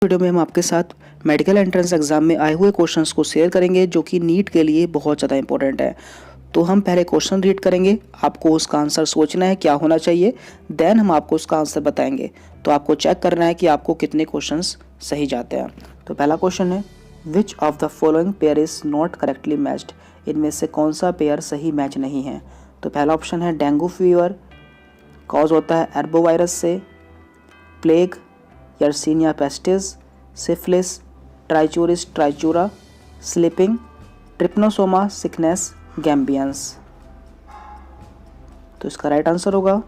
Video में हम आपके साथ मेडिकल एंट्रेंस एग्जाम में आए हुए क्वेश्चंस को शेयर करेंगे जो कि नीट के लिए बहुत ज़्यादा इंपॉर्टेंट है। तो हम पहले क्वेश्चन रीड करेंगे, आपको उसका आंसर सोचना है क्या होना चाहिए, देन हम आपको उसका आंसर बताएंगे। तो आपको चेक करना है कि आपको कितने क्वेश्चंस सही जाते हैं। तो पहला क्वेश्चन है, विच of the following pair is not correctly matched. इनमें से कौन सा पेयर सही मैच नहीं है। तो पहला ऑप्शन है डेंगू फीवर, कॉज होता है एर्बोवायरस से, plague, Yersinia pestis, syphilis, Trichuris trichiura, sleeping, Trypanosoma sickness gambiense. तो इसका राइट आंसर होगा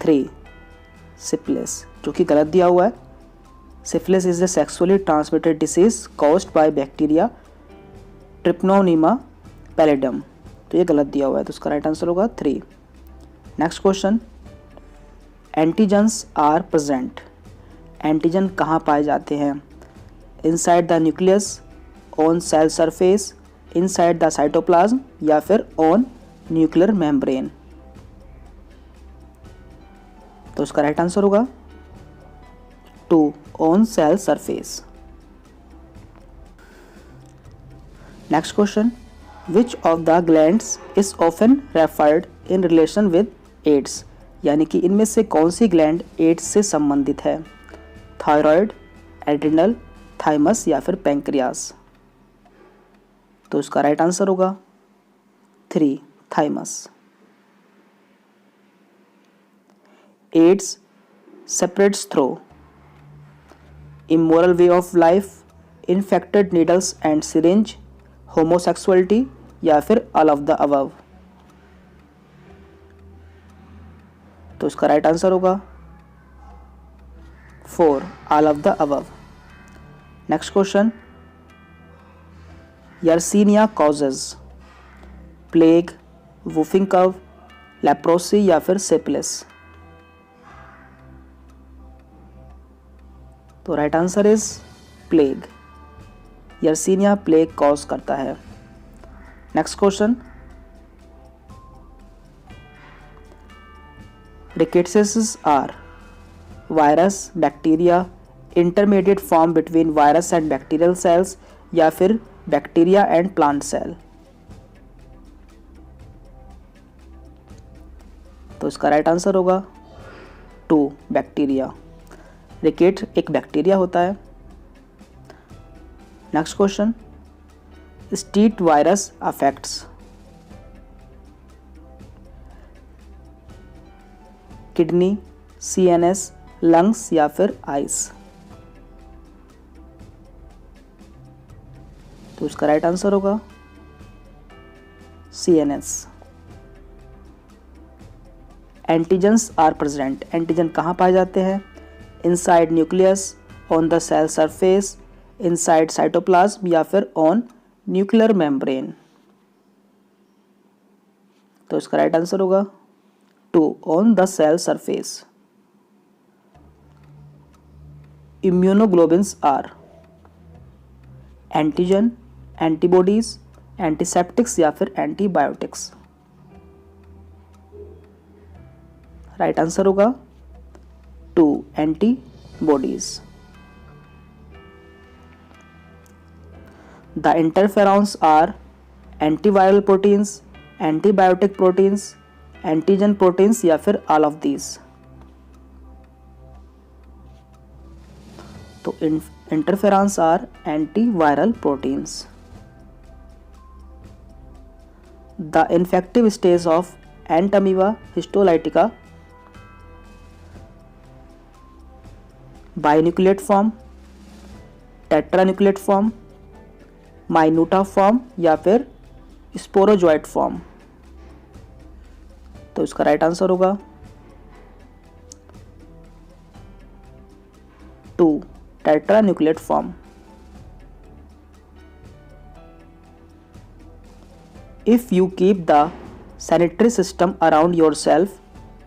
3 सिफिलिस, जो कि गलत दिया हुआ है। Syphilis is a sexually transmitted disease caused by bacteria Treponema pallidum. तो ये गलत दिया हुआ है, तो इसका राइट आंसर होगा 3। Next question, antigens are present. Antigen कहाँ पाए जाते हैं। Inside the nucleus, on cell surface, inside the cytoplasm या फिर ऑन न्यूक्लियर मेम्ब्रेन। तो इसका राइट आंसर होगा 2 on cell surface. Next question, which of the glands is often referred in relation with AIDS. यानी कि इनमें से कौन सी ग्लैंड एड्स से संबंधित है। थायराइड, एड्रिनल, थाइमस या फिर पैंक्रियास। तो इसका राइट आंसर होगा 3 thymus. AIDS separates through immoral way of life, infected needles and syringe, homosexuality या फिर ऑल ऑफ द अबव। तो इसका राइट आंसर होगा 4 all of the above. Next question, Yersinia causes, plague, whooping cough, leprosy या फिर syphilis. तो right answer is plague. Yersinia plague cause करता है। Next question, rickettsias are virus, bacteria, intermediate form between virus and bacterial cells या फिर bacteria and plant cell. तो इसका right answer होगा 2 बैक्टीरिया। रिकेट एक बैक्टीरिया होता है। Next question, street virus affects kidney, CNS, lungs या फिर आइस। तो इसका राइट आंसर होगा CNS. Antigens are present. Antigen कहाँ पाए जाते हैं। Inside nucleus, on the cell surface, inside cytoplasm या फिर ऑन न्यूक्लियर मेम्ब्रेन। तो इसका राइट आंसर होगा 2 on the cell surface. Immunoglobins are antigen, antibodies, antiseptics या फिर एंटीबायोटिक्स। राइट आंसर होगा 2 antibodies. The interferons are antiviral proteins, antibiotic proteins, antigen proteins या फिर ऑल ऑफ दीज। तो interferons are antiviral proteins. The infective stage of Entamoeba histolytica, binucleate form, tetranucleate form, minuta form या फिर sporozoite form. तो इसका right answer होगा 2 tetranucleate form. If you keep the sanitary system around yourself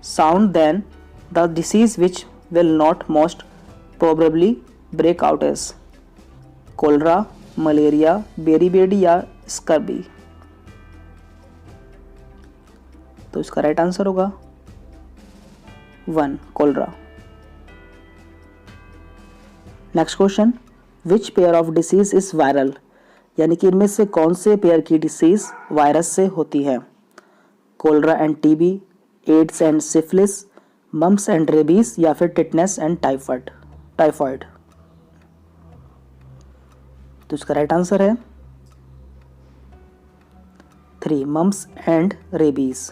sound, then the disease which will not most probably break out is cholera, malaria, beriberi या scurvy. तो इसका right answer होगा 1 cholera. Next question, which pair of disease is viral, यानी कि इनमें से कौन से पेयर की डिसीज वायरस से होती है? Cholera and TB, AIDS and syphilis, mumps and rabies या फिर टिटनेस एंड टाइफॉइड। तो इसका राइट आंसर है 3, mumps and rabies.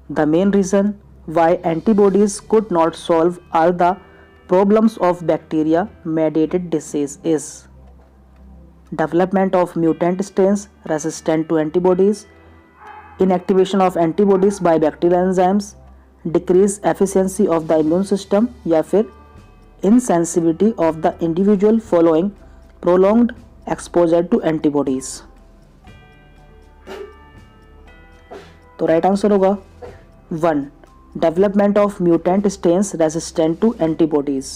The main reason why antibodies could not solve all the problems of bacteria-mediated disease is development of mutant strains resistant to antibodies, inactivation of antibodies by bacterial enzymes, decreased efficiency of the immune system या फिर insensitivity of the individual following prolonged exposure to antibodies। तो right answer होगा 1, development of mutant strains resistant to antibodies।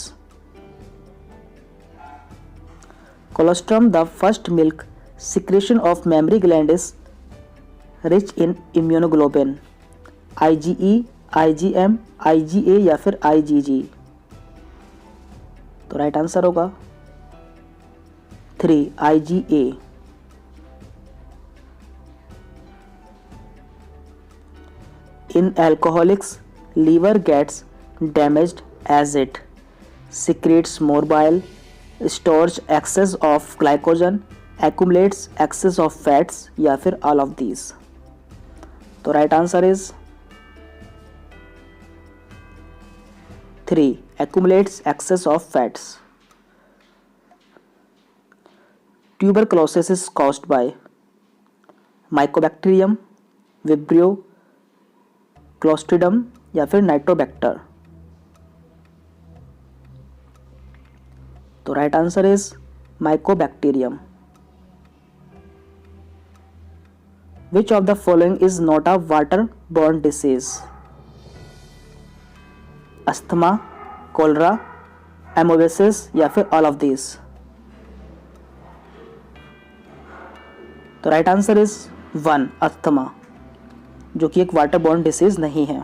Colostrum, the first milk secretion of mammary gland, is rich in immunoglobulin IgE, IgM, IgA या फिर IgG। तो right answer होगा 3, IgA। In alcoholics, liver gets damaged as it secretes more bile, stores excess of glycogen, accumulates excess of fats या फिर all of these। तो right answer is 3, accumulates excess of fats। Tuberculosis is caused by Mycobacterium, Vibrio, Clostridium या फिर Nitrobacter. तो right answer is Mycobacterium. Which of the following is not a water borne disease? Asthma, cholera, amoebiasis या फिर all of this. तो right answer is 1, asthma, जो कि एक water borne disease नहीं है।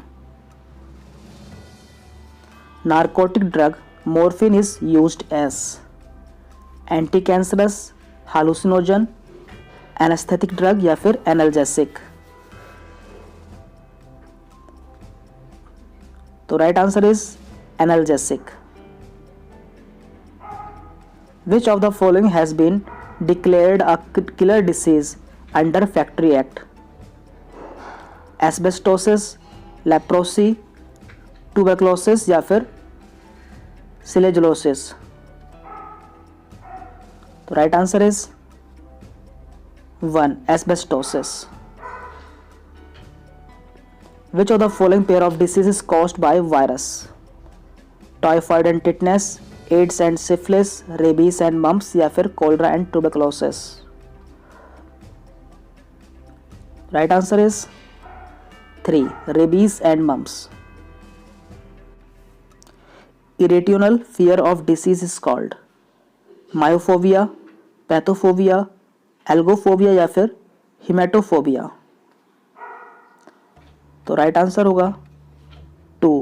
Narcotic drug morphine is used as anti cancerous, hallucinogen, anaesthetic drug या फिर एनाल्जेसिक। तो right answer is analgesic. Which of the following has been declared a killer disease under factory act? Asbestosis, leprosy, tuberculosis या फिर silicosis. तो right answer is 1, asbestosis. Which of the following pair of disease is caused by virus? Typhoid and tetanus, AIDS and syphilis, rabies and mumps या फिर cholera and tuberculosis. Right answer is 3, rabies and mumps। Irrational fear of disease is called myophobia, pathophobia, algophobia या फिर haematophobia. तो right answer होगा 2,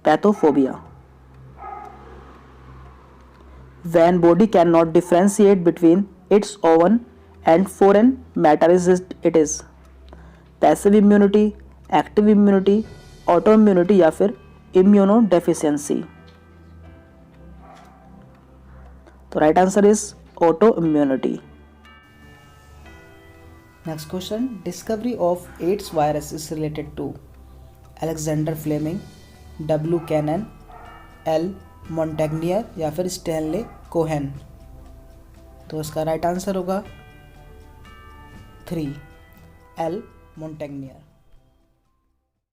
pathophobia. When body cannot differentiate between its own and foreign matter it is passive immunity, active immunity, autoimmunity या फिर immunodeficiency. तो right answer is autoimmunity. Next question, discovery of AIDS virus is related to Alexander Fleming, W Cannon, L Montagnier या फिर Stanley Cohen. तो इसका right answer होगा 3, L मॉन्टेग्नियर।